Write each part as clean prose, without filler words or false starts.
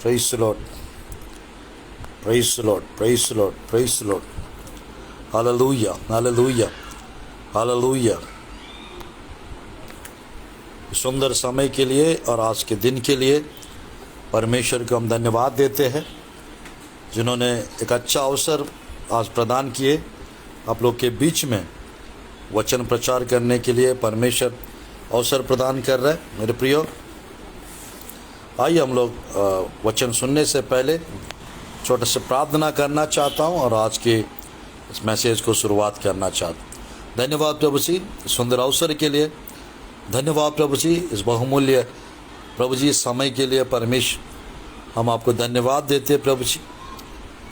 Praise the Lord. Praise the Lord. Praise the Lord. Praise the Lord. Hallelujah. Hallelujah. Hallelujah. सुंदर समय के लिए और आज के दिन के लिए परमेश्वर को हम धन्यवाद देते हैं, जिन्होंने एक अच्छा अवसर आज प्रदान किए आप लोग के बीच में वचन प्रचार करने के लिए। परमेश्वर अवसर प्रदान कर रहा है। मेरे प्रियो, आइए हम लोग वचन सुनने से पहले छोटा सा प्रार्थना करना चाहता हूं और आज के इस मैसेज को शुरुआत करना चाहता हूं। धन्यवाद प्रभु जी सुंदर अवसर के लिए, धन्यवाद प्रभु जी इस बहुमूल्य प्रभु जी समय के लिए। परमेश्वर हम आपको धन्यवाद देते हैं प्रभु जी।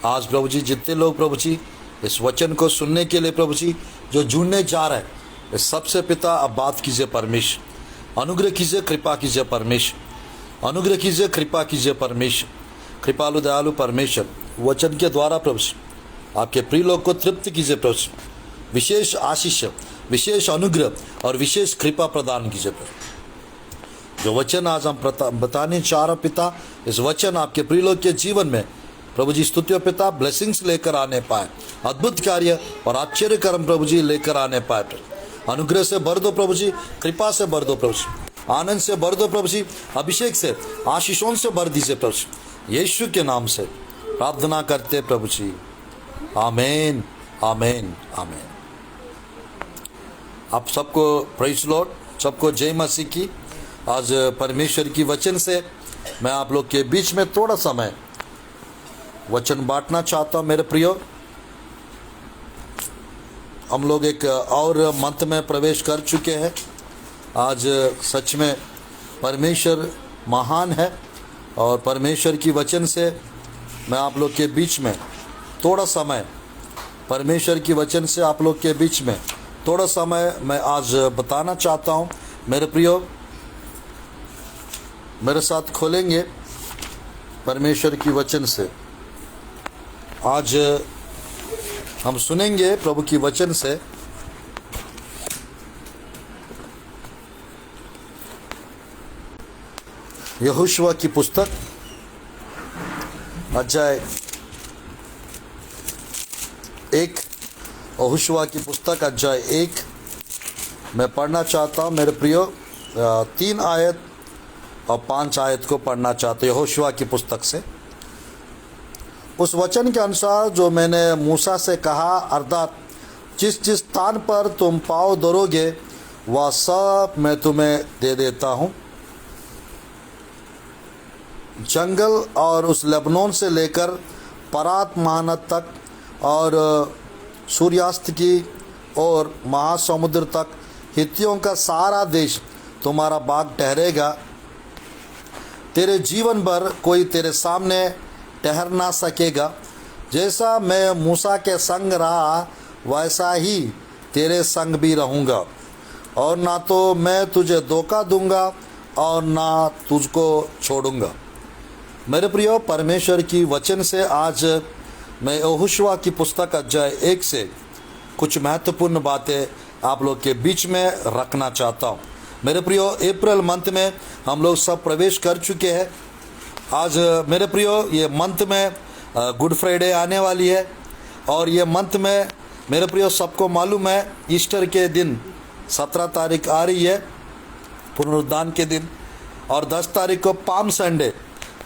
आज प्रभु जी जितने लोग प्रभु जी इस वचन को सुनने के लिए प्रभु जी जो जुड़ने जा रहे हैं, इस सबसे पिता अब बात कीजिए परमेश्वर, अनुग्रह कीजिए, कृपा कीजिए परमेश्वर, अनुग्रह कीजिए, कृपा कीजिए परमेश्वर, कृपालु दयालु परमेश्वर। वचन के द्वारा प्रभु आपके प्रिय लोग को तृप्त कीजिए प्रभु, विशेष आशीष, विशेष अनुग्रह और विशेष कृपा प्रदान कीजिए प्रभु। जो वचन आज हम बताने चाह रहे पिता, इस वचन आपके प्रिय लोग के जीवन में प्रभु जी स्तुतियों पिता ब्लेसिंग्स लेकर आने पाए, अद्भुत कार्य और आश्चर्य कर्म प्रभु जी लेकर आने पाए। अनुग्रह से भर दो प्रभु जी, कृपा से भर दो प्रभु जी, आनंद से भर दो प्रभु जी, अभिषेक से आशीषों से भर दीजिए प्रभु जी। यीशु के नाम से प्रार्थना करते प्रभु जी, आमीन आमीन आमीन। आप सबको प्रेज़ लॉर्ड, सबको जय मसीह की। आज परमेश्वर की वचन से मैं आप लोग के बीच में थोड़ा समय वचन बांटना चाहता हूं। मेरे प्रियो, हम लोग एक और मंथ में प्रवेश कर चुके हैं। आज सच में परमेश्वर महान है और परमेश्वर की वचन से मैं आप लोग के बीच में थोड़ा समय, परमेश्वर की वचन से आप लोग के बीच में थोड़ा समय मैं आज बताना चाहता हूं। मेरे प्रियो, मेरे साथ खोलेंगे परमेश्वर की वचन से। आज हम सुनेंगे प्रभु की वचन से यहोशुआ की पुस्तक अध्याय 1, यहोशुआ की पुस्तक अध्याय 1 मैं पढ़ना चाहता हूँ। मेरे प्रियो, 3 आयत और 5 आयत को पढ़ना चाहते हैं यहोशुआ की पुस्तक से। उस वचन के अनुसार जो मैंने मूसा से कहा, अर्थात जिस जिस स्थान पर तुम पाँव धरोगे वह सब मैं तुम्हें दे देता हूँ। जंगल और उस लेबनोन से लेकर परात महानद तक और सूर्यास्त की और महासमुद्र तक हित्तियों का सारा देश तुम्हारा बाग ठहरेगा। तेरे जीवन भर कोई तेरे सामने ठहर ना सकेगा। जैसा मैं मूसा के संग रहा वैसा ही तेरे संग भी रहूँगा, और ना तो मैं तुझे धोखा दूंगा और ना तुझको छोड़ूंगा। मेरे प्रियो, परमेश्वर की वचन से आज मैं यहोशुआ की पुस्तक अध्याय 1 से कुछ महत्वपूर्ण बातें आप लोग के बीच में रखना चाहता हूँ। मेरे प्रियो, अप्रैल मंथ में हम लोग सब प्रवेश कर चुके हैं। आज मेरे प्रियो, ये मंथ में गुड फ्राइडे आने वाली है और ये मंथ में मेरे प्रियो सबको मालूम है ईस्टर के दिन 17 तारीख आ रही है, पुनरुत्थान के दिन, और 10 तारीख को पाम संडे,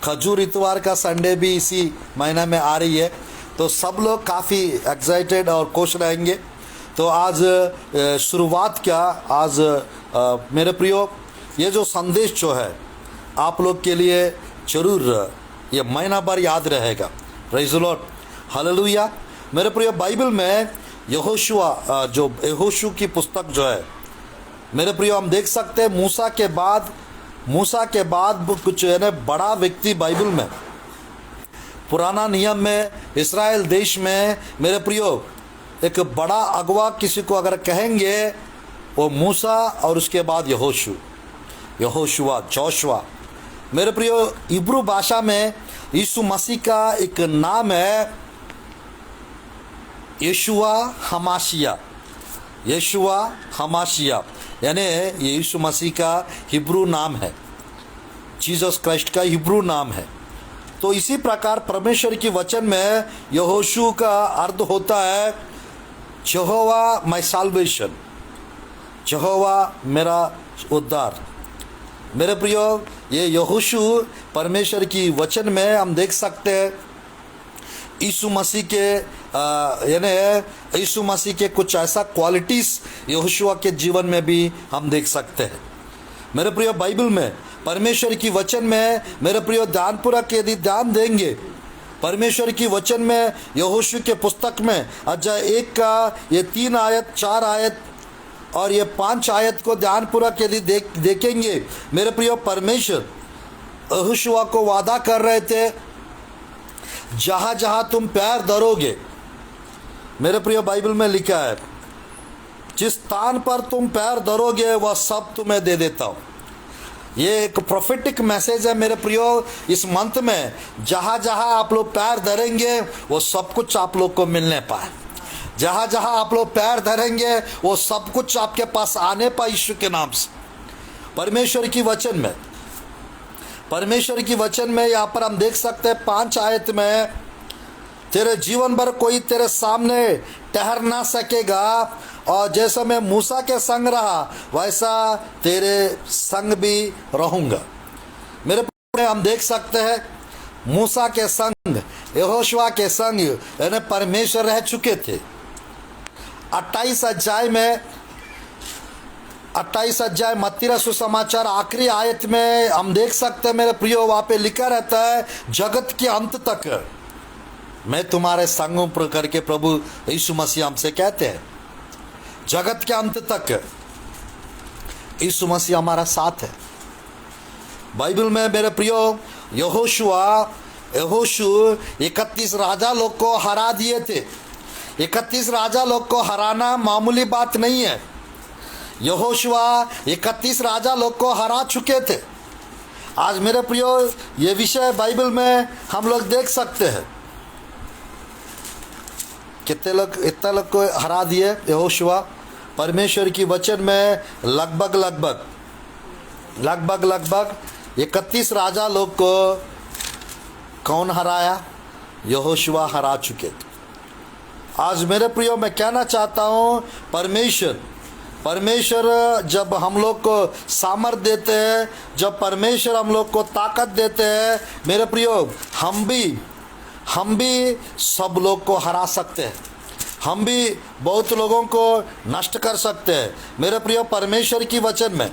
खजूर इतवार का संडे भी इसी महीना में आ रही है। तो सब लोग काफ़ी एक्साइटेड और खुश रहेंगे। तो आज शुरुआत क्या, आज मेरे प्रियो ये जो संदेश जो है आप लोग के लिए जरूर ये महीना भर याद रहेगा। Praise the Lord, hallelujah. मेरे प्रियो, बाइबल में यहोशुआ, जो यहोशू की पुस्तक जो है मेरे प्रियो, हम देख सकते हैं मूसा के बाद कुछ यानी बड़ा व्यक्ति बाइबल में, पुराना नियम में, इस्राएल देश में मेरे प्रियो एक बड़ा अगवा किसी को अगर कहेंगे वो मूसा और उसके बाद यहोशुआ, जोशुआ। मेरे प्रियो, इब्रू भाषा में यीशु मसीह का एक नाम है यशुआ हमाशिया, यशुआ हमाशिया, यानी ये यीशु मसीह का हिब्रू नाम है, जीसस क्राइस्ट का हिब्रू नाम है। तो इसी प्रकार परमेश्वर की वचन में यहोशू का अर्थ होता है यहोवा माय साल्वेशन, यहोवा मेरा उद्धार। मेरे प्रियो, ये यहोशू परमेश्वर की वचन में हम देख सकते हैं यीशु मसीह के यानी यीशु मसीह के कुछ ऐसा क्वालिटीज यहोशुआ के जीवन में भी हम देख सकते हैं। मेरे प्रियो, बाइबल में परमेश्वर की वचन में मेरे प्रियो ध्यानपूर्वक यदि ध्यान देंगे, परमेश्वर की वचन में यहोशू के पुस्तक में अध्याय 1 का ये 3 आयत 4 आयत और ये 5 आयत को ध्यानपूर्वक यदि देखेंगे, मेरे प्रियो परमेश्वर यहोशुआ को वादा कर रहे थे जहाँ जहाँ तुम पैर धरोगे, मेरे प्रियो बाइबल में लिखा है जिस स्थान पर तुम पैर धरोगे वह सब तुम्हें दे देता हूँ। ये एक प्रोफेटिक मैसेज है मेरे प्रियो। इस मंथ में जहाँ जहाँ आप लोग पैर धरेंगे वो सब कुछ आप लोग को मिलने पाए। जहाँ जहाँ आप लोग पैर धरेंगे वो सब कुछ आपके पास आने पाए यीशु के नाम से। परमेश्वर की वचन में यहाँ पर हम देख सकते हैं 5 आयत में, तेरे जीवन भर कोई तेरे सामने ठहर ना सकेगा और जैसा मैं मूसा के संग रहा वैसा तेरे संग भी रहूँगा। मेरे प्रिय, हम देख सकते हैं मूसा के संग यहोशुआ के संग यानी परमेश्वर रह चुके थे। 28 अध्याय मत्ती रसूल सुसमाचार आखिरी आयत में हम देख सकते हैं मेरे प्रियो, वहाँ पे लिखा रहता है जगत के अंत तक मैं तुम्हारे संग हूं करके प्रभु यीशु मसीह हमसे कहते हैं। जगत के अंत तक यीशु मसीह हमारा साथ है। बाइबल में मेरे प्रियो यहोशू 31 राजा लोग को हरा दिए थे। 31 राजा लोग को हराना मामूली बात नहीं है। यहोशुआ 31 राजा लोग को हरा चुके थे। आज मेरे प्रियो ये विषय बाइबल में हम लोग देख सकते हैं कितने लोग इतना लोग को हरा दिए यहोशुआ। परमेश्वर की वचन में लगभग 31 राजा लोग को कौन हराया? यहोशुआ हरा चुके थे। आज मेरे प्रियो मैं कहना चाहता हूँ परमेश्वर जब हम लोग को सामर्थ देते हैं, जब परमेश्वर हम लोग को ताकत देते हैं, मेरे प्रियो हम भी सब लोग को हरा सकते हैं। हम भी बहुत लोगों को नष्ट कर सकते हैं। मेरे प्रियो परमेश्वर की वचन में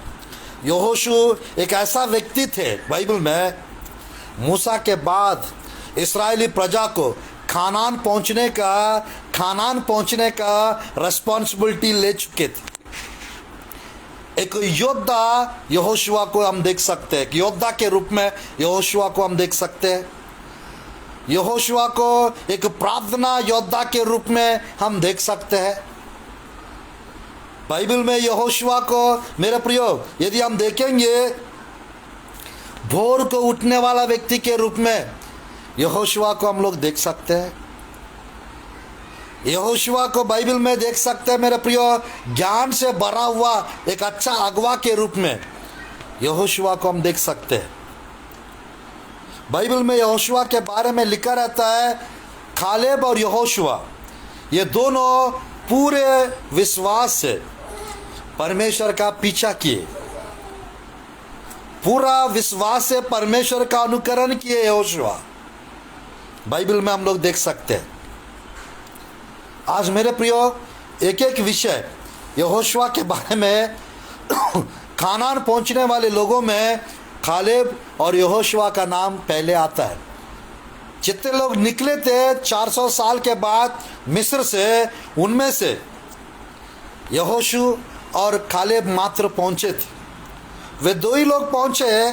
यहोशू एक ऐसा व्यक्ति थे बाइबल में, मूसा के बाद इस्राएली प्रजा को खानान पहुंचने का रिस्पॉन्सिबिलिटी ले चुके थे। एक योद्धा यहोशुआ को हम देख सकते हैं, योद्धा के रूप में यहोशुआ को हम देख सकते हैं। यहोशुआ को एक प्रार्थना योद्धा के रूप में हम देख सकते हैं। बाइबल में यहोशुआ को मेरे प्रियो यदि हम देखेंगे भोर को उठने वाला व्यक्ति के रूप में यहोशुआ को हम लोग देख सकते हैं। यहोशुआ को बाइबल में देख सकते हैं मेरे प्रियो ज्ञान से भरा हुआ एक अच्छा अगवा के रूप में यहोशुआ को हम देख सकते हैं। बाइबल में यहोशुआ के बारे में लिखा रहता है कालेब और यहोशुआ ये दोनों पूरे विश्वास से परमेश्वर का पीछा किए, पूरा विश्वास से परमेश्वर का अनुकरण किए। यहोशुआ बाइबल में हम लोग देख सकते हैं। आज मेरे प्रियो एक विषय यहोशुआ के बारे में खानान पहुंचने वाले लोगों में कालेब और यहोशुआ का नाम पहले आता है। जितने लोग निकले थे 400 साल के बाद मिस्र से, उनमें से यहोशू और कालेब मात्र पहुंचे थे। वे 2 ही लोग पहुंचे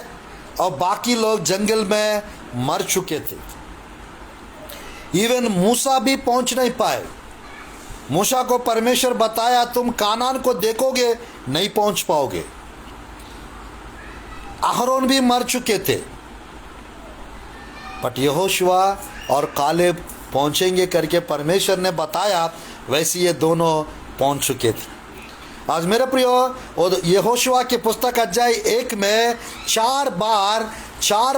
और बाकी लोग जंगल में मर चुके थे। इवन मूसा भी पहुंच नहीं पाए। मूसा को परमेश्वर बताया तुम कानान को देखोगे, नहीं पहुंच पाओगे। अहरोन भी मर चुके थे, बट यहोशुआ और कालेब पहुंचेंगे करके परमेश्वर ने बताया, वैसे ये दोनों पहुंच चुके थे। आज मेरे प्रियो, और यहोशुआ की पुस्तक अध्याय 1 में 4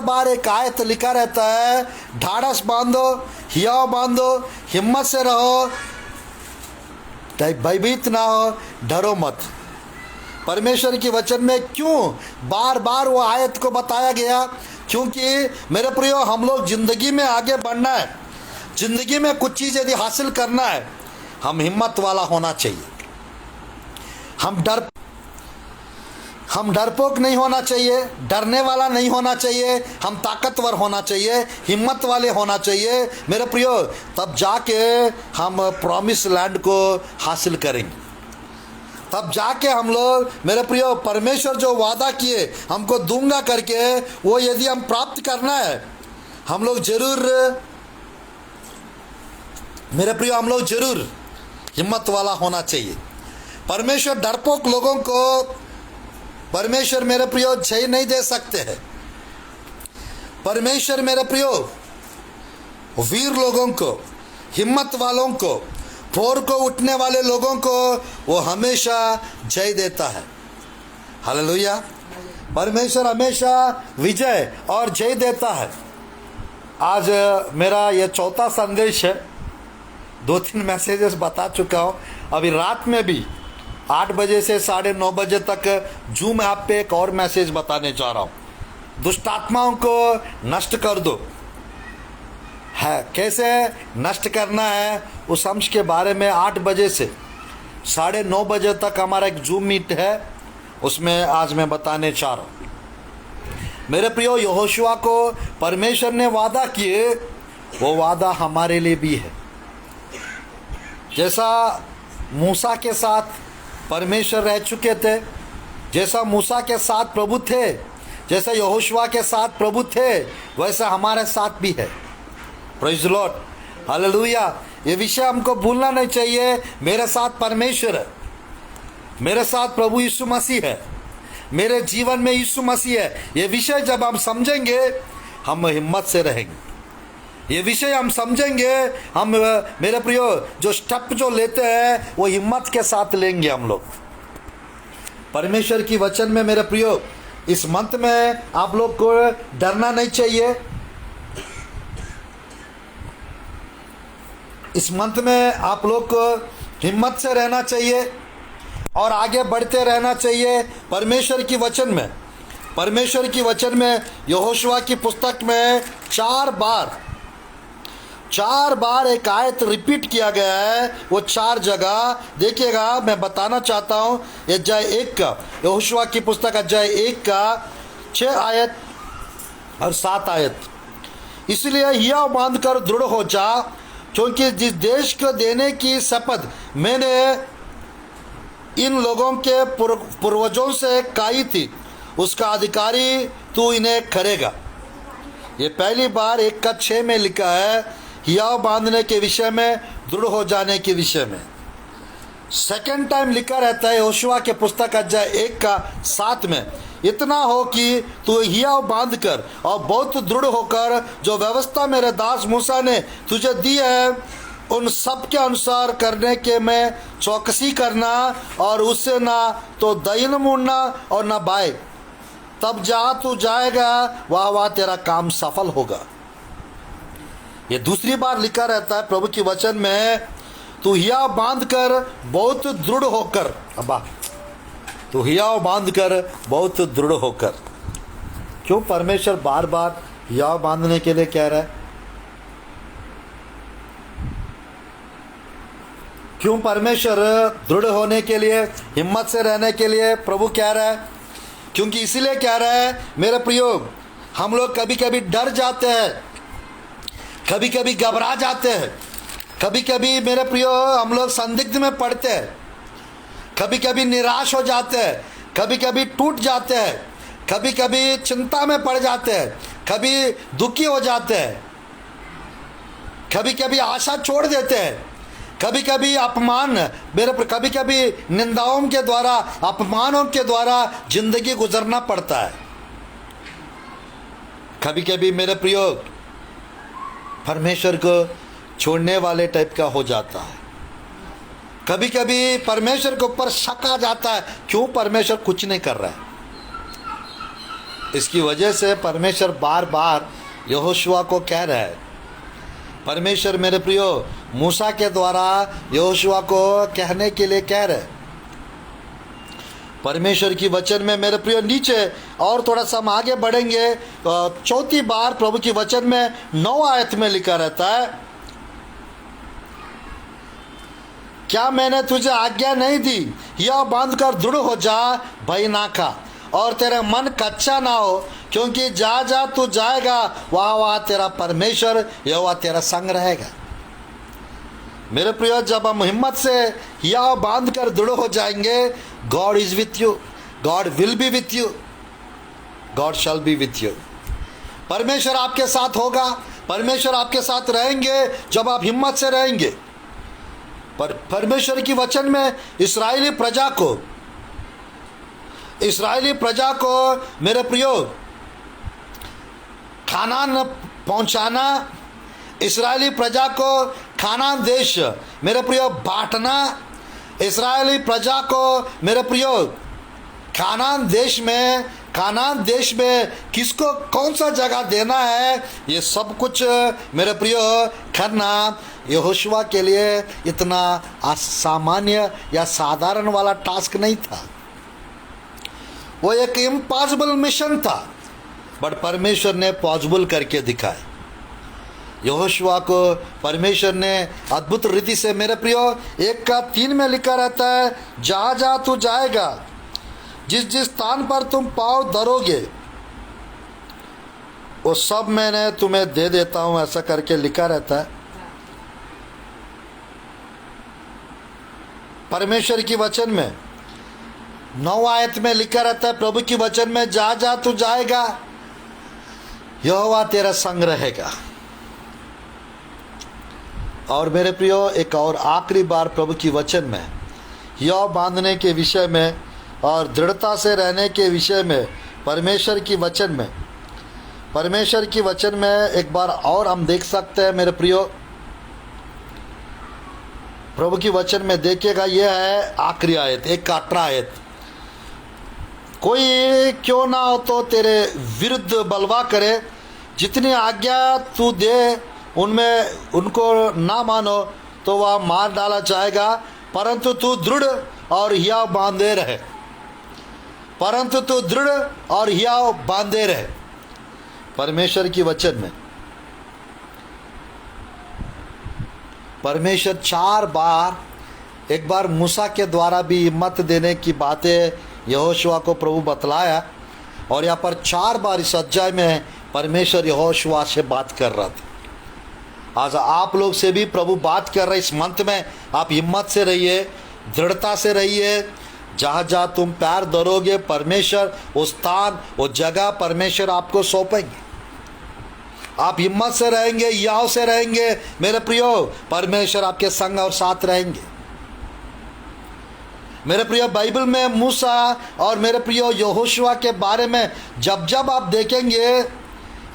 बार एक आयत लिखा रहता है, ढाढ़स बांधो, हियाव बांधो, हिम्मत से रहो, भयभीत ना हो, डरो मत। परमेश्वर के वचन में क्यों बार बार वो आयत को बताया गया? क्योंकि मेरे प्रियो, हम लोग जिंदगी में आगे बढ़ना है, जिंदगी में कुछ चीज़ यदि हासिल करना है, हम हिम्मत वाला होना चाहिए। हम डरपोक नहीं होना चाहिए, डरने वाला नहीं होना चाहिए, हम ताकतवर होना चाहिए, हिम्मत वाले होना चाहिए मेरे प्रियो। तब जाके हम प्रॉमिस लैंड को हासिल करेंगे, तब जाके हम लोग मेरे प्रियो, परमेश्वर जो वादा किए हमको दूंगा करके, वो यदि हम प्राप्त करना है, हम लोग जरूर मेरे प्रियो, हम लोग जरूर हिम्मत वाला होना चाहिए। परमेश्वर डरपोक लोगों को परमेश्वर मेरे प्रियो जय नहीं दे सकते हैं। परमेश्वर मेरे प्रियो वीर लोगों को, हिम्मत वालों को, भोर को उठने वाले लोगों को वो हमेशा जय देता है। हालेलुया। परमेश्वर हमेशा विजय और जय देता है। आज मेरा ये 4था संदेश है। 2-3 मैसेजेस बता चुका हूँ। अभी रात में भी 8 बजे से 9:30 बजे तक जूम ऐप पे एक और मैसेज बताने जा रहा हूँ। दुष्ट आत्माओं को नष्ट कर दो है, कैसे नष्ट करना है उस अंश के बारे में 8 बजे से 9:30 बजे तक हमारा एक जूम मीट है, उसमें आज मैं बताने चाह रहा हूँ। मेरे प्रियो, यहोशुआ को परमेश्वर ने वादा किए, वो वादा हमारे लिए भी है। जैसा मूसा के साथ परमेश्वर रह चुके थे, जैसा मूसा के साथ प्रभु थे, जैसा यहोशुआ के साथ प्रभु थे, वैसा हमारे साथ भी है। Praise the Lord, hallelujah. ये विषय हमको भूलना नहीं चाहिए। मेरे साथ परमेश्वर है, मेरे साथ प्रभु यीशु मसीह है, मेरे जीवन में यीशु मसीह है। ये विषय जब हम समझेंगे, हम हिम्मत से रहेंगे। ये विषय हम समझेंगे, हम मेरे प्रियो जो स्टेप जो लेते हैं वो हिम्मत के साथ लेंगे हम लोग। परमेश्वर की वचन में मेरे प्रियो, इस मंथ में आप लोग को डरना नहीं चाहिए। इस मंथ में आप लोग को हिम्मत से रहना चाहिए और आगे बढ़ते रहना चाहिए। परमेश्वर की वचन में यहोशुआ की पुस्तक में 4 बार एक आयत रिपीट किया गया है। वो 4 जगह देखिएगा, मैं बताना चाहता हूँ। अध्याय 1 का, यहोशुआ की पुस्तक अध्याय 1 का 6 आयत और 7 आयत। इसलिए हियाव बांधकर दृढ़ हो जा, क्योंकि जिस देश को देने की शपथ मैंने इन लोगों के पूर्वजों से खाई थी, उसका अधिकारी तू इन्हें करेगा। ये पहली बार 1 का 6 में लिखा है, हियाव बांधने के विषय में, दृढ़ हो जाने के विषय में। सेकंड टाइम लिखा रहता है यहोशुआ के पुस्तक अध्याय 1 का 7 में, इतना हो कि तू हियाव बांध कर और बहुत दृढ़ होकर जो व्यवस्था मेरे दास मूसा ने तुझे दी है, उन सब के अनुसार करने के में चौकसी करना, और उससे ना तो दाहिने मुड़ना और ना बाएं। तब जहाँ तू जाएगा वहाँ तेरा काम सफल होगा। ये दूसरी बार लिखा रहता है प्रभु की वचन में, तू हियाव बांध कर बहुत दृढ़ होकर, तू हियाव बांध कर बहुत दृढ़ होकर। क्यों परमेश्वर बार बार हियाव बांधने के लिए कह रहा है? क्यों परमेश्वर दृढ़ होने के लिए, हिम्मत से रहने के लिए प्रभु कह रहा है? क्योंकि इसीलिए कह रहा है मेरे प्रियो, हम लोग कभी कभी डर जाते हैं, कभी कभी घबरा जाते हैं, कभी कभी मेरे प्रियो हम लोग संदिग्ध में पड़ते हैं, कभी कभी निराश हो जाते हैं, कभी कभी टूट जाते हैं, कभी कभी चिंता में पड़ जाते हैं, कभी दुखी हो जाते हैं, कभी कभी आशा छोड़ देते हैं, कभी कभी अपमान कभी कभी निंदाओं के द्वारा, अपमानों के द्वारा जिंदगी गुजरना पड़ता है। कभी कभी मेरे प्रियो परमेश्वर को छोड़ने वाले टाइप का हो जाता है। कभी कभी परमेश्वर के ऊपर शक आ जाता है, क्यों परमेश्वर कुछ नहीं कर रहा है। इसकी वजह से परमेश्वर बार बार यहोशुआ को कह रहा है। परमेश्वर मेरे प्रियो मूसा के द्वारा यहोशुआ को कहने के लिए कह रहे हैं। परमेश्वर की वचन में मेरे प्रियो नीचे और थोड़ा सा हम आगे बढ़ेंगे, चौथी बार प्रभु की वचन में 9 आयत में लिखा रहता है, क्या मैंने तुझे आज्ञा नहीं दी, यह बांध कर दृढ़ हो जा, भय ना खा और तेरा मन कच्चा ना हो, क्योंकि जा जा तू जाएगा, वहाँ वहाँ तेरा परमेश्वर यहोवा तेरा संग रहेगा। मेरे प्रियो जब हम हिम्मत से यह बांध कर दृढ़ हो जाएंगे, God is with you, God will be with you, God shall be with you. परमेश्वर आपके साथ होगा, परमेश्वर आपके साथ रहेंगे जब आप हिम्मत से रहेंगे। पर परमेश्वर की वचन में इस्राएली प्रजा को मेरे प्रियो खानान पहुंचाना, इस्राएली प्रजा को खानान देश मेरे प्रियो बांटना, इस्राएली प्रजा को मेरे प्रियो खानान देश में किसको कौन सा जगह देना है, ये सब कुछ मेरे प्रियो करना यहोशुआ के लिए इतना असामान्य या साधारण वाला टास्क नहीं था। वो एक इम्पॉसिबल मिशन था, बट परमेश्वर ने पॉसिबल करके दिखाया। यहोशुआ को परमेश्वर ने अद्भुत रीति से मेरे प्रियो 1:3 में लिखा रहता है, जहाँ जहाँ तू जाएगा, जिस जिस स्थान पर तुम पाँव धरोगे, वो सब मैंने तुम्हें दे देता हूँ, ऐसा करके लिखा रहता है। परमेश्वर की वचन में 9 आयत में लिखा रहता है, प्रभु की वचन में जहाँ जहाँ तू जाएगा, यहोवा तेरा संग रहेगा। और मेरे प्रियो एक और आखिरी बार प्रभु की वचन में यह बांधने के विषय में और दृढ़ता से रहने के विषय में परमेश्वर की वचन में एक बार और हम देख सकते हैं। मेरे प्रियो प्रभु की वचन में देखिएगा, यह है आखिरी आयत, 1:18 आयत, कोई क्यों ना हो तो तेरे विरुद्ध बलवा करे, जितनी आज्ञा तू दे उनमें उनको ना मानो तो वह मार डाला जाएगा, परंतु तू दृढ़ और हियाव बांधे रहे, परंतु तू दृढ़ और हियाव बांधे रहे। परमेश्वर की वचन में परमेश्वर 4 बार, एक बार मूसा के द्वारा भी हिम्मत देने की बातें यहोशुआ को प्रभु बतलाया, और यहाँ पर 4 बार इस अध्याय में परमेश्वर यहोशुआ से बात कर रहा था। आज आप लोग से भी प्रभु बात कर रहे इस मंथ में, आप हिम्मत से रहिए, दृढ़ता से रहिए, जहाँ जहाँ तुम पैर धरोगे परमेश्वर वो स्थान वो जगह परमेश्वर आपको सौंपेंगे। आप हिम्मत से रहेंगे, याव से रहेंगे, मेरे प्रियो परमेश्वर आपके संग और साथ रहेंगे। मेरे प्रियो बाइबल में मूसा और मेरे प्रियो यहोशुआ के बारे में जब जब आप देखेंगे,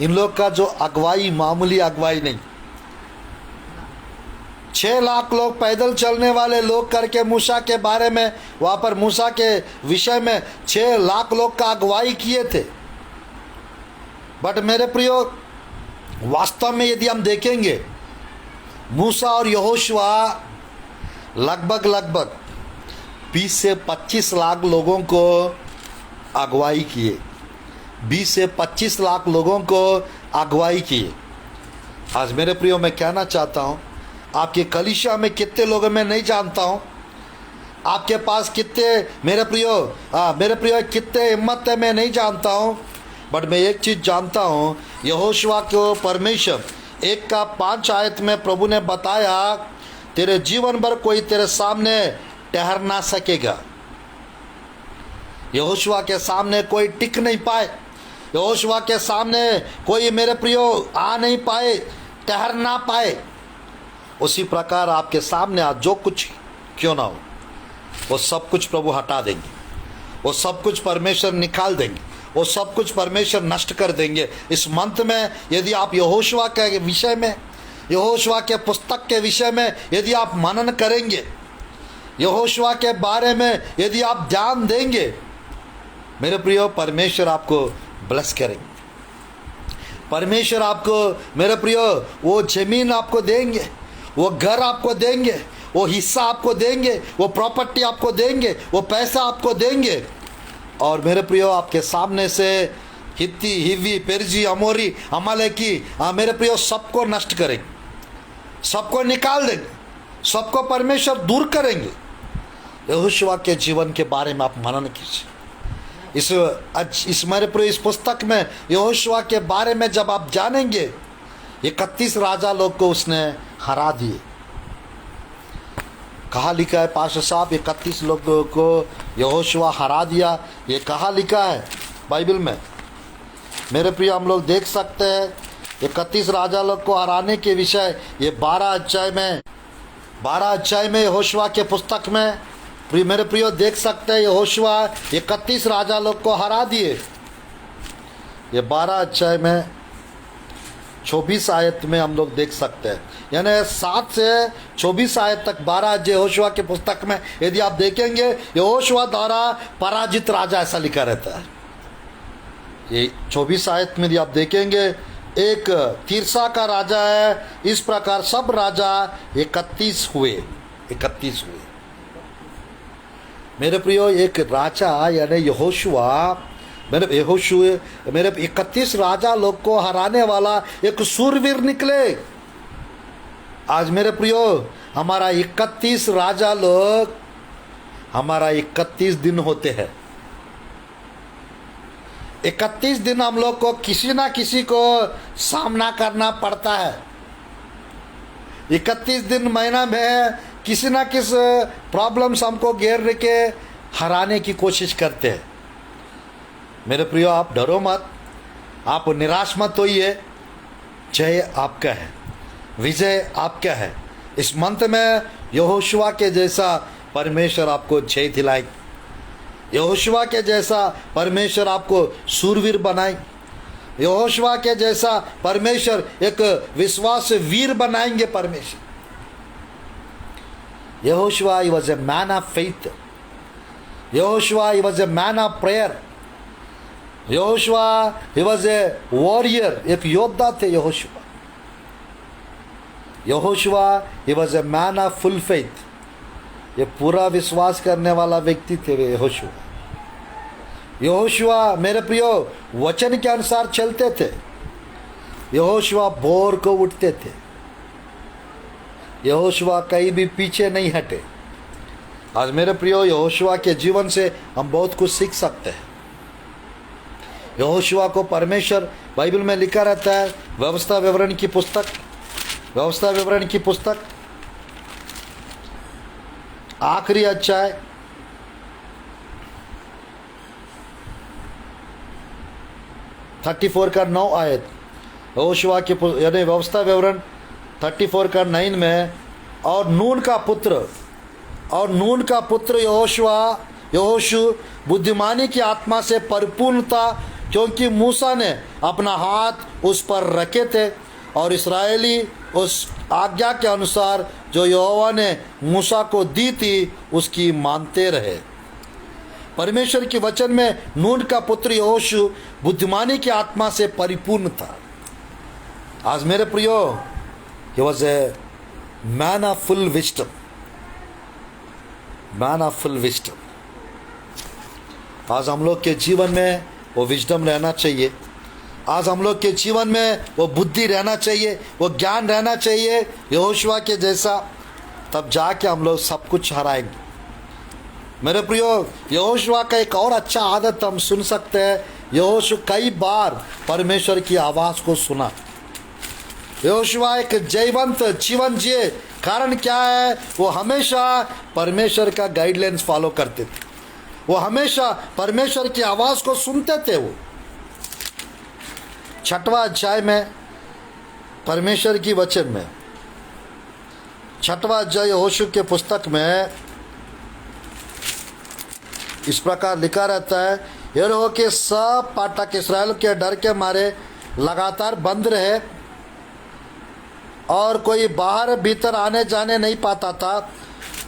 इन लोग का जो अगुवाई मामूली अगुवाई नहीं, 6 लाख लोग पैदल चलने वाले लोग करके मूसा के बारे में, वहाँ पर मूसा के विषय में 6 लाख लोग का अगुवाई किए थे। बट मेरे प्रियो वास्तव में यदि हम देखेंगे, मूसा और यहोशुआ लगभग 20 से 25 लाख लोगों को अगुवाई किए, 20 से 25 लाख लोगों को अगुवाई किए। आज मेरे प्रियो मैं कहना चाहता हूँ, आपके कलीसिया में कितने लोगों में नहीं जानता हूँ, आपके पास कितने मेरे प्रियो कितने हिम्मत है मैं नहीं जानता हूँ, बट मैं एक चीज़ जानता हूँ, यहोशुआ को परमेश्वर 1:5 आयत में प्रभु ने बताया, तेरे जीवन भर कोई तेरे सामने ठहर ना सकेगा। यहोशुआ के सामने कोई टिक नहीं पाए, यहोशुआ के सामने कोई मेरे प्रियो आ नहीं पाए, ठहर ना पाए। उसी प्रकार आपके सामने आज जो कुछ क्यों ना हो, वो सब कुछ प्रभु हटा देंगे, वो सब कुछ परमेश्वर निकाल देंगे, वो सब कुछ परमेश्वर नष्ट कर देंगे। इस मंथ में यदि आप यहोशुआ के विषय में, यहोशुआ के पुस्तक के विषय में यदि आप मनन करेंगे, यहोशुआ के बारे में यदि आप ध्यान देंगे, मेरे प्रियो, परमेश्वर आपको ब्लेस करेंगे। परमेश्वर आपको, मेरे प्रियो, वो जमीन आपको देंगे, वो घर आपको देंगे, वो हिस्सा आपको देंगे, वो प्रॉपर्टी आपको देंगे, वो पैसा आपको देंगे। और मेरे प्रियो, आपके सामने से हित्ती, हिवी, पेरजी, अमोरी, अमालेकी, मेरे प्रियो, सबको नष्ट करेंगे, सबको निकाल देंगे, सबको परमेश्वर दूर करेंगे। यहोशुआ के जीवन के बारे में आप मनन कीजिए। इस मेरे प्रियो, इस पुस्तक में यहोशुआ के बारे में जब आप जानेंगे, 31 राजा लोग को उसने हरा दिए। कहाँ लिखा है पास्टर साहब 31 लोगों को यहोशुआ हरा दिया? ये कहाँ लिखा है बाइबल में? मेरे प्रिय, हम लोग देख सकते हैं 31 राजा लोग को हराने के विषय ये 12 अध्याय में यहोशुआ के पुस्तक में मेरे प्रियो देख सकते हैं। यहोशुआ 31 राजा लोग को हरा दिए। ये 12 अध्याय में 24 आयत में हम लोग देख सकते हैं, यानी 7 से 24 आयत तक 12 अध्याय यहोशुआ के पुस्तक में यदि आप देखेंगे, यहोशुआ द्वारा पराजित राजा ऐसा लिखा रहता है। ये 24 आयत में यदि आप देखेंगे, एक तिरसा का राजा है। इस प्रकार सब राजा 31 हुए। मेरे प्रियो, एक राजा यानी यहोशुआ, मेरे 31 राजा लोग को हराने वाला एक सूरवीर निकले। आज मेरे प्रियो, हमारा 31 राजा लोग, हमारा 31 दिन होते हैं। 31 दिन हम लोग को किसी ना किसी को सामना करना पड़ता है। 31 दिन महीना में किसी ना किस प्रॉब्लम्स हमको घेर के हराने की कोशिश करते हैं। मेरे प्रियो, आप डरो मत, आप निराश मत होइए। जय आपका है, विजय आपका है। इस मंथ में यहोशुआ के जैसा परमेश्वर आपको जय दिलाएंगे। यहोशुआ के जैसा परमेश्वर आपको सूरवीर बनाए। यहोशुआ के जैसा परमेश्वर एक विश्वास वीर बनाएंगे परमेश्वर। Yehoshua, he was a man of faith. Yehoshua, he was a man of prayer. Yehoshua, he was a warrior. एक योद्धा थे Yehoshua. Yehoshua, he was a man of full faith. ये पूरा विश्वास करने वाला व्यक्ति थे यहोशुआ। यहोशुआ, मेरे प्रियो, वचन के अनुसार चलते थे। यहोशुआ भोर को उठते थे। यहोशुआ कहीं भी पीछे नहीं हटे। आज मेरे प्रियो, यहोशुआ के जीवन से हम बहुत कुछ सीख सकते हैं। यहोशुआ को परमेश्वर, बाइबल में लिखा रहता है, व्यवस्था विवरण की पुस्तक आखिरी अध्याय 34 का 9 आयत। यहोशुआ की यानी व्यवस्था विवरण 34 का 9 में, और नून का पुत्र यहोशू बुद्धिमानी की आत्मा से परिपूर्ण था, क्योंकि मूसा ने अपना हाथ उस पर रखे थे और इस्राएली उस आज्ञा के अनुसार जो यहोवा ने मूसा को दी थी उसकी मानते रहे। परमेश्वर के वचन में नून का पुत्र यहोशू बुद्धिमानी की आत्मा से परिपूर्ण था। आज मेरे प्रियो, he was a man of full wisdom. आज हम लोग के जीवन में वो विजडम रहना चाहिए। आज हम लोग के जीवन में वो बुद्धि रहना चाहिए, वो ज्ञान रहना चाहिए यहोशुआ के जैसा। तब जाके हम लोग सब कुछ हराएंगे। मेरे प्रियो, यहोशुआ का एक और अच्छा आदत हम सुन सकते हैं। यहोशू कई बार परमेश्वर की आवाज़ को सुना। यहोशुआ एक जयवंत जीवन जिए। कारण क्या है? वो हमेशा परमेश्वर का गाइडलाइंस फॉलो करते थे। वो हमेशा परमेश्वर की आवाज़ को सुनते थे। वो 6वां अध्याय में परमेश्वर की वचन में 6वां अध्याय यहोशू के पुस्तक में इस प्रकार लिखा रहता है, यहोवा के सब फाटक इस्राएल के डर के मारे लगातार बंद रहे और कोई बाहर भीतर आने जाने नहीं पाता था।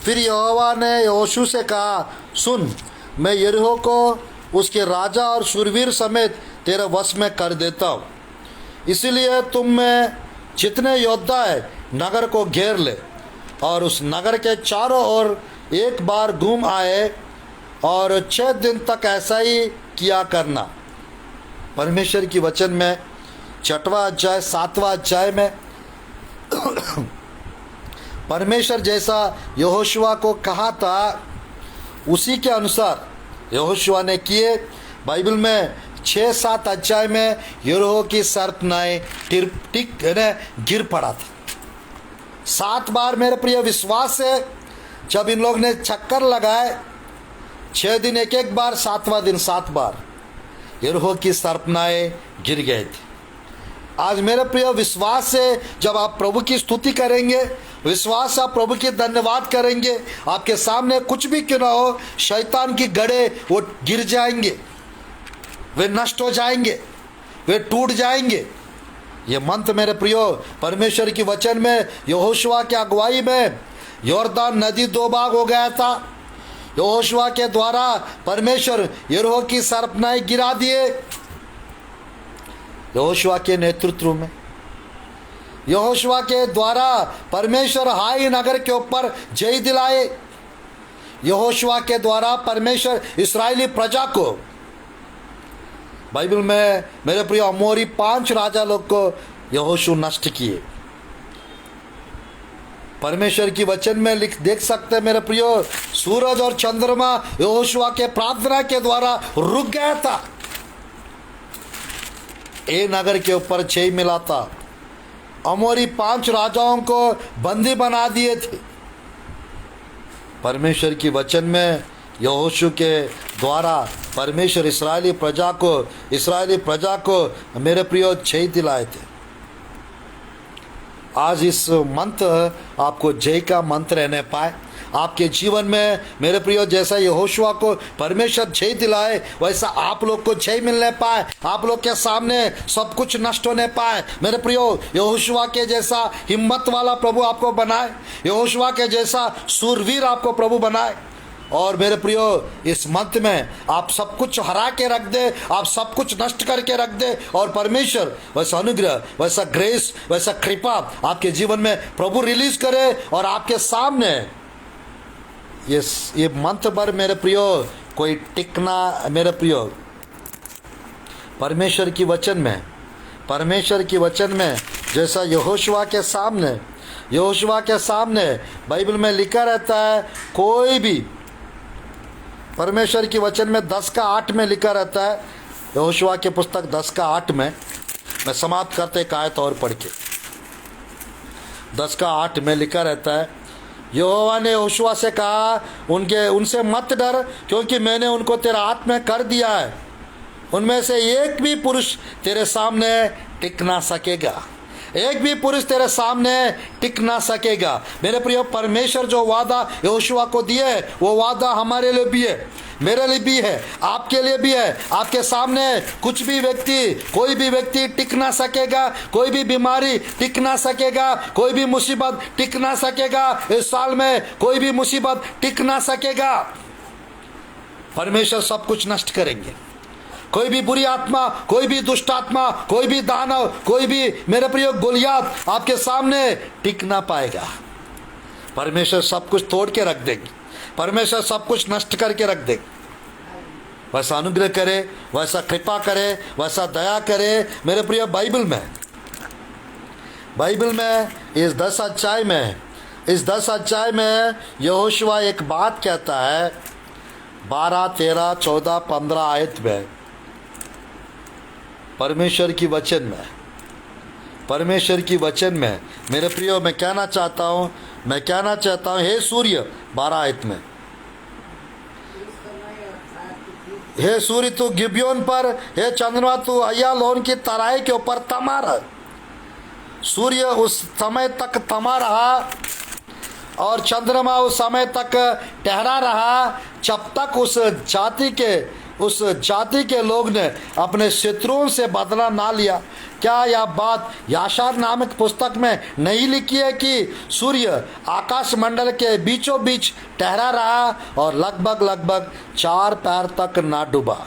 फिर यहोवा ने यहोशू से कहा, सुन, मैं यरीहो को उसके राजा और शूरवीर समेत तेरे वश में कर देता हूँ। इसलिए तुम में जितने योद्धा है नगर को घेर ले और उस नगर के चारों ओर एक बार घूम आए और 6 दिन तक ऐसा ही किया करना। परमेश्वर की वचन में 6वां अध्याय 7वां अध्याय में परमेश्वर जैसा यहोशुआ को कहा था उसी के अनुसार यहोशुआ ने किए। बाइबल में 6-7 अध्याय में यरीहो की सरपनाएं गिर पड़ा था 7 बार। मेरे प्रिय विश्वास है जब इन लोग ने चक्कर लगाए 6 दिन एक बार, 7वां दिन 7 बार यरीहो की सरपनाएं गिर गए थे। आज मेरे प्रिय विश्वास से जब आप प्रभु की स्तुति करेंगे, विश्वास से आप प्रभु की धन्यवाद करेंगे, आपके सामने कुछ भी क्यों ना हो, शैतान की गड़े वो गिर जाएंगे, वे नष्ट हो जाएंगे, वे टूट जाएंगे। ये मंत्र मेरे प्रियो परमेश्वर की वचन में यहोशुआ की अगुवाई में यॉर्दान नदी 2 भाग हो गया था। यहोशुआ के द्वारा परमेश्वर यरीहो की सरपनाएं गिरा दिए। यहोशुआ के नेतृत्व में यहोशुआ के द्वारा परमेश्वर हाई नगर के ऊपर जय दिलाए। यहोशुआ के द्वारा परमेश्वर इस्राएली प्रजा को, बाइबल में मेरे प्रिय अमोरी 5 राजा लोग को यहोशू नष्ट किए। परमेश्वर की वचन में देख सकते हैं मेरे प्रियो, सूरज और चंद्रमा यहोशुआ के प्रार्थना के द्वारा रुक गया था। ए नगर के ऊपर जय मिला था। अमोरी 5 राजाओं को बंदी बना दिए थे। परमेश्वर की वचन में यहोशू के द्वारा परमेश्वर इस्राएली प्रजा को मेरे प्रियो जय दिलाए थे। आज इस मंत्र आपको जय का मंत्र रहने पाए आपके जीवन में मेरे प्रियो। जैसा यहोशुआ को परमेश्वर जय दिलाए वैसा आप लोग को जय मिलने पाए, आप लोग के सामने सब कुछ नष्ट होने पाए। मेरे प्रियो यहोशुआ के जैसा हिम्मत वाला प्रभु आपको बनाए, यहोशुआ के जैसा सूरवीर आपको प्रभु बनाए। और मेरे प्रियो इस मंत्र में आप सब कुछ हरा के रख दे, आप सब कुछ नष्ट करके रख दे और परमेश्वर वैसा अनुग्रह, वैसा ग्रेस, वैसा कृपा आपके जीवन में प्रभु रिलीज करे। और आपके सामने ये मंत्र पर मेरे प्रियो कोई टिकना, मेरे प्रियो परमेश्वर की वचन में जैसा यहोशुआ के सामने बाइबल में लिखा रहता है, कोई भी परमेश्वर की वचन में 10:8 में लिखा रहता है। यहोशुआ की पुस्तक 10:8 में मैं समाप्त करते एक आयत और पढ़ के 10:8 में लिखा रहता है, यहोवा ने यहोशुआ से कहा, उनसे मत डर, क्योंकि मैंने उनको तेरे हाथ में कर दिया है। उनमें से एक भी पुरुष तेरे सामने टिक ना सकेगा, एक भी पुरुष तेरे सामने टिक ना सकेगा। मेरे प्रिय परमेश्वर जो वादा यहोशुआ को दिए वो वादा हमारे लिए भी है, मेरे लिए भी है, आपके लिए भी है। आपके सामने कोई भी व्यक्ति टिक ना सकेगा, कोई भी बीमारी टिक ना सकेगा, कोई भी मुसीबत टिक ना सकेगा। इस साल में कोई भी मुसीबत टिक ना सकेगा। परमेश्वर सब कुछ नष्ट करेंगे। कोई भी बुरी आत्मा, कोई भी दुष्ट आत्मा, कोई भी दानव, कोई भी मेरे प्रिय गोलियात आपके सामने टिक ना पाएगा। परमेश्वर सब कुछ तोड़ के रख देंगे, परमेश्वर सब कुछ नष्ट करके रख देंगे। वैसा अनुग्रह करे, वैसा कृपा करे, वैसा दया करे। मेरे प्रिय बाइबल में इस 10 अध्याय में यहोशुआ एक बात कहता है 12, 13, 14, 15 आयत में। परमेश्वर की वचन में मेरे प्रियो मैं कहना चाहता हूँ, हे सूर्य 12 आयत में, हे सूर्य तू गिब्योन पर, हे चंद्रमा तू अय्यालोन की तराई के ऊपर तमा रहा। सूर्य उस समय तक तमा रहा और चंद्रमा उस समय तक ठहरा रहा जब तक उस जाति के लोग ने अपने शत्रुओं से बदला ना लिया, क्या यह बात याशार नामक पुस्तक में नहीं लिखी है कि सूर्य आकाश मंडल के बीचों बीच ठहरा रहा और लगभग लगभग 4 पैर तक ना डूबा।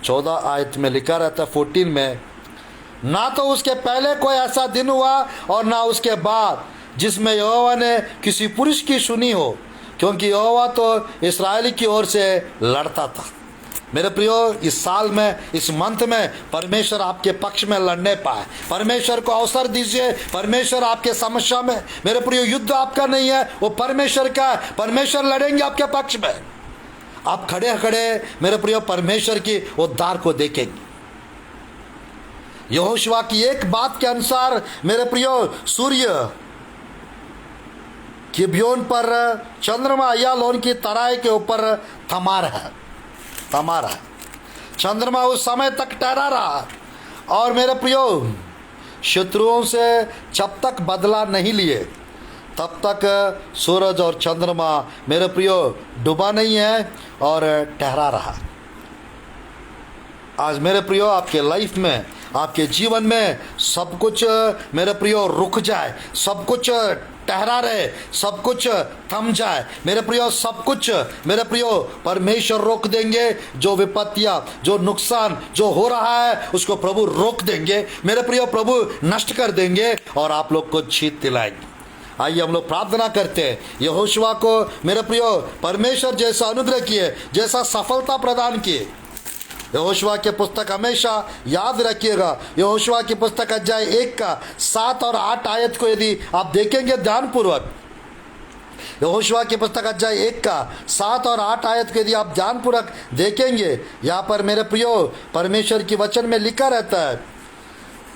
14 आयत में लिखा रहता है 14 में, ना तो उसके पहले कोई ऐसा दिन हुआ और ना उसके बाद जिसमें यहोवा ने किसी पुरुष की सुनी हो, क्योंकि यहोवा तो इस्राएली की ओर से लड़ता था। मेरे प्रियो, इस साल में, इस मंथ में परमेश्वर आपके पक्ष में लड़ने पाए। परमेश्वर को अवसर दीजिए। परमेश्वर आपके समस्या में, मेरे प्रियो, युद्ध आपका नहीं है, वो परमेश्वर का है। परमेश्वर लड़ेंगे आपके पक्ष में। आप खड़े खड़े मेरे प्रियो परमेश्वर की उद्धार को देखेंगे। यहोशुआ की एक बात के अनुसार मेरे प्रियो सूर्य गिबयोन पर चंद्रमा अय्यालोन की तराई के ऊपर थमा रहा। चंद्रमा उस समय तक ठहरा रहा और मेरे प्रियो शत्रुओं से जब तक बदला नहीं लिए तब तक सूरज और चंद्रमा मेरे प्रियो डूबा नहीं है और ठहरा रहा। आज मेरे प्रियो आपके लाइफ में, आपके जीवन में सब कुछ मेरे प्रियो रुक जाए, सब कुछ ठहरा रहे, सब कुछ थम जाए। मेरे प्रियो सब कुछ मेरे प्रियो परमेश्वर रोक देंगे। जो विपत्तियां, जो नुकसान जो हो रहा है उसको प्रभु रोक देंगे। मेरे प्रियो प्रभु नष्ट कर देंगे और आप लोग को जीत दिलाएंगे। आइए हम लोग प्रार्थना करते हैं। यहोशुआ को मेरे प्रियो परमेश्वर जैसा अनुग्रह किए, जैसा सफलता प्रदान किए। यहोशुआ की पुस्तक हमेशा याद रखिएगा। यहोशुआ की पुस्तक अध्याय 1 का 7 और 8 आयत को यदि आप देखेंगे ध्यानपूर्वक, यहोशुआ की पुस्तक अध्याय 1 का 7 और 8 आयत को यदि आप ध्यानपूर्वक देखेंगे, यहाँ पर मेरे प्रियो परमेश्वर की वचन में लिखा रहता है,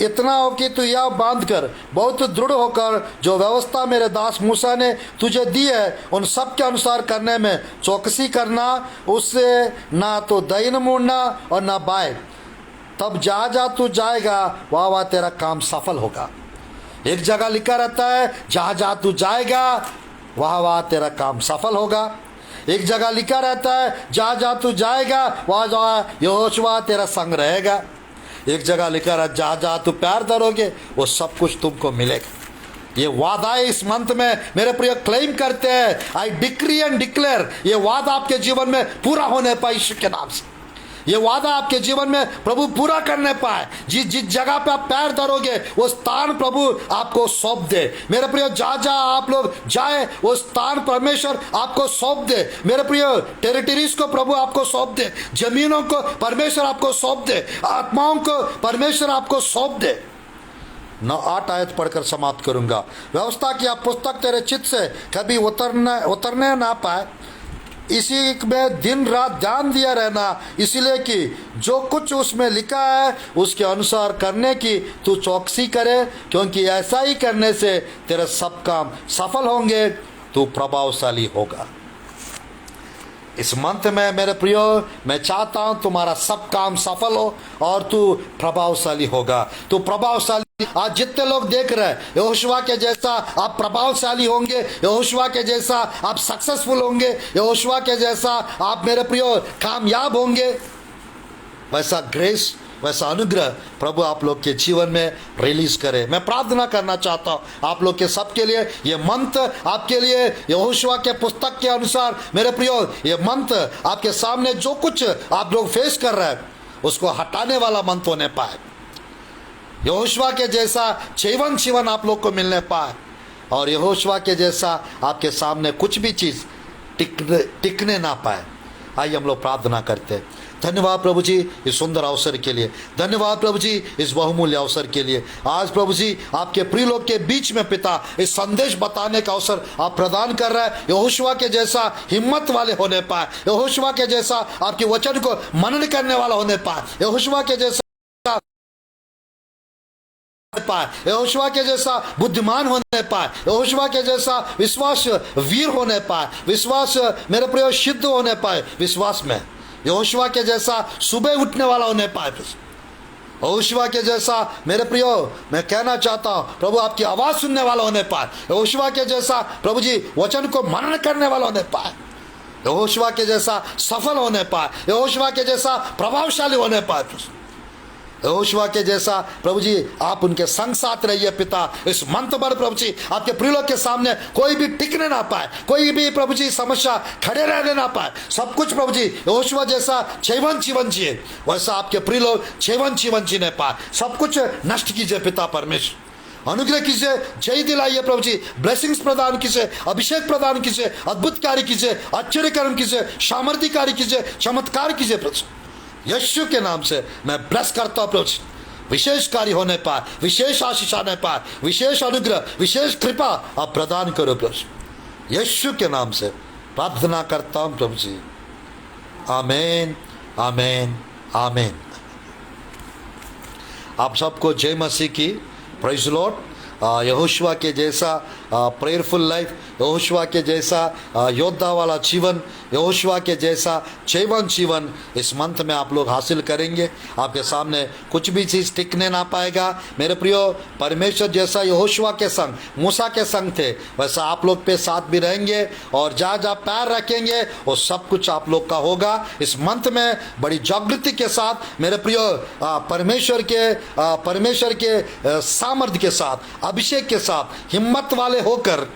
इतना हो कि तू यह बांध कर बहुत दृढ़ होकर जो व्यवस्था मेरे दास मूसा ने तुझे दी है उन सब के अनुसार करने में चौकसी करना, उससे ना तो दाहिन मुड़ना और ना बाएं। तब जहाँ जहाँ तू जाएगा वहाँ वहाँ तेरा काम सफल होगा। एक जगह लिखा रहता है जहाँ जहाँ तू जाएगा वहाँ वहाँ तेरा काम सफल होगा। एक जगह लिखा रहता है जहाँ जहाँ तू जाएगा वहाँ वहाँ यहोशुआ तेरा संग रहेगा। एक जगह लिखा रहा जहाँ जहाँ तू प्यार धरोगे वो सब कुछ तुमको मिलेगा। ये वादा इस मंथ में मेरे प्रिय क्लेम करते हैं। आई डिक्री एंड डिक्लेयर, ये वादा आपके जीवन में पूरा होने पाए यीशु के नाम से। ये वादा आपके जीवन में प्रभु पूरा करने पाए। जिस जगह पे आप पैर धरोगे वो स्थान प्रभु आपको सौंप दे। मेरे प्रिय, जहाँ जहाँ आप लोग जाए वो स्थान परमेश्वर आपको सौंप दे। मेरे प्रिय, टेरिटरीज को प्रभु आपको सौंप दे, जमीनों को परमेश्वर आपको सौंप दे, आत्माओं को परमेश्वर आपको सौंप दे। 8 आयत पढ़कर समाप्त करूंगा। व्यवस्था की आप पुस्तक तेरे चित्त से कभी उतरने ना पाए, इसी में दिन रात ध्यान दिया रहना, इसलिए कि जो कुछ उसमें लिखा है उसके अनुसार करने की तू चौकसी करे, क्योंकि ऐसा ही करने से तेरे सब काम सफल होंगे, तू प्रभावशाली होगा। इस मंथ में मेरे प्रियो मैं चाहता हूं तुम्हारा सब काम सफल हो और तू प्रभावशाली होगा। तू प्रभावशाली, आज जितने लोग देख रहे हैं यहोशुआ के जैसा आप प्रभावशाली होंगे, यहोशुआ के जैसा आप सक्सेसफुल होंगे, यहोशुआ के जैसा आप मेरे प्रियो कामयाब होंगे। वैसा ग्रेस, वैसा अनुग्रह प्रभु आप लोग के जीवन में रिलीज करे। मैं प्रार्थना करना चाहता हूँ आप लोग के सबके लिए। ये मंथ आपके लिए यहोशुआ के पुस्तक के अनुसार मेरे प्रियो, ये मंथ आपके सामने जो कुछ आप लोग फेस कर रहे हैं उसको हटाने वाला मंथ होने पाए। यहोशुआ के जैसा जीवन आप लोग को मिलने पाए और यहोशुआ के जैसा आपके सामने कुछ भी चीज़ टिकने ना पाए। आइए हम लोग प्रार्थना करते हैं। धन्यवाद प्रभु जी इस सुंदर अवसर के लिए, धन्यवाद प्रभु जी इस बहुमूल्य अवसर के लिए। आज प्रभु जी आपके प्रिय लोग के बीच में पिता इस संदेश बताने का अवसर आप प्रदान कर रहे हैं। यहोशुआ के जैसा हिम्मत वाले होने पाए, यहोशुआ के जैसा आपके वचन को मनन करने वाला होने पाए, यहोशुआ के जैसा पाए, यहोशुआ के जैसा बुद्धिमान होने पाए, यहोशुआ के जैसा विश्वास वीर होने पाए, विश्वास मेरे प्रिय सिद्ध होने पाए, विश्वास में यहोशुआ के जैसा सुबह उठने वाला होने पाए, यहोशुआ के जैसा मेरे प्रियो मैं कहना चाहता हूँ प्रभु आपकी आवाज़ सुनने वाला होने पाए, यहोशुआ के जैसा प्रभु जी वचन को मनन करने वाला होने पाए, यहोशुआ के जैसा सफल होने पाए, यहोशुआ के जैसा प्रभावशाली होने पाए, यहोशुआ के जैसा प्रभु जी आप उनके संग साथ रहिए पिता। इस मंथ भर प्रभु जी आपके प्रिय लोग के सामने कोई भी टिकने ना पाए, कोई भी प्रभु जी समस्या खड़े रहने ना पाए। सब कुछ प्रभु जी यहोशुआ जैसा जीवन जिए, वैसा आपके प्रिय लोग जीवन जीने पाए। सब कुछ नष्ट कीजिए पिता परमेश्वर, अनुग्रह कीजिए, जय दिलाइए प्रभु जी, ब्लेसिंग्स प्रदान कीजिए, अभिषेक प्रदान कीजिए, अद्भुत कार्य कीजिए, आश्चर्य कर्म कीजिए, सामर्थ्य कार्य कीजिए, चमत्कार कीजिए प्रभु। यीशु के नाम से मैं ब्लेस करता हूं प्रभु जी, विशेष कार्य होने पाए, विशेष आशीष आने पाए, विशेष अनुग्रह, विशेष कृपा आप प्रदान करो प्रभु। यीशु के नाम से प्रार्थना करता हूं प्रभु जी, आमीन आमीन आमीन। आप सबको जय मसीह की, प्रेज लॉर्ड। यहोशुआ के जैसा प्रेयरफुल लाइफ, यहोशुआ के जैसा योद्धा वाला जीवन, यहोशुआ के जैसा जीवन इस मंथ में आप लोग हासिल करेंगे। आपके सामने कुछ भी चीज़ टिकने ना पाएगा। मेरे प्रियो, परमेश्वर जैसा यहोशुआ के संग, मूसा के संग थे, वैसा आप लोग पे साथ भी रहेंगे और जहाँ जहाँ पैर रखेंगे वो सब कुछ आप लोग का होगा। इस मंथ में बड़ी जागृति के साथ मेरे प्रियो परमेश्वर के सामर्थ्य के साथ, अभिषेक के साथ, हिम्मत वाले होकर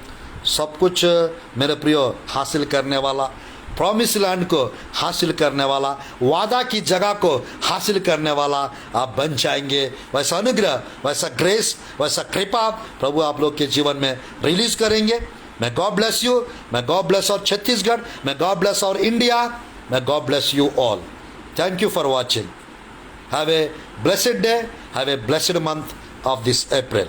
सब कुछ मेरे प्रियो हासिल करने वाला, प्रॉमिस लैंड को हासिल करने वाला, वादा की जगह को हासिल करने वाला आप बन जाएंगे। वैसा अनुग्रह, वैसा ग्रेस, वैसा कृपा प्रभु आप लोग के जीवन में रिलीज करेंगे। मैं गॉड ब्लेस यू, मैं गॉड ब्लेस और छत्तीसगढ़, मैं गॉड ब्लेस और इंडिया, मैं God bless you all. Thank you for watching. Have a blessed day, have a blessed month of this April.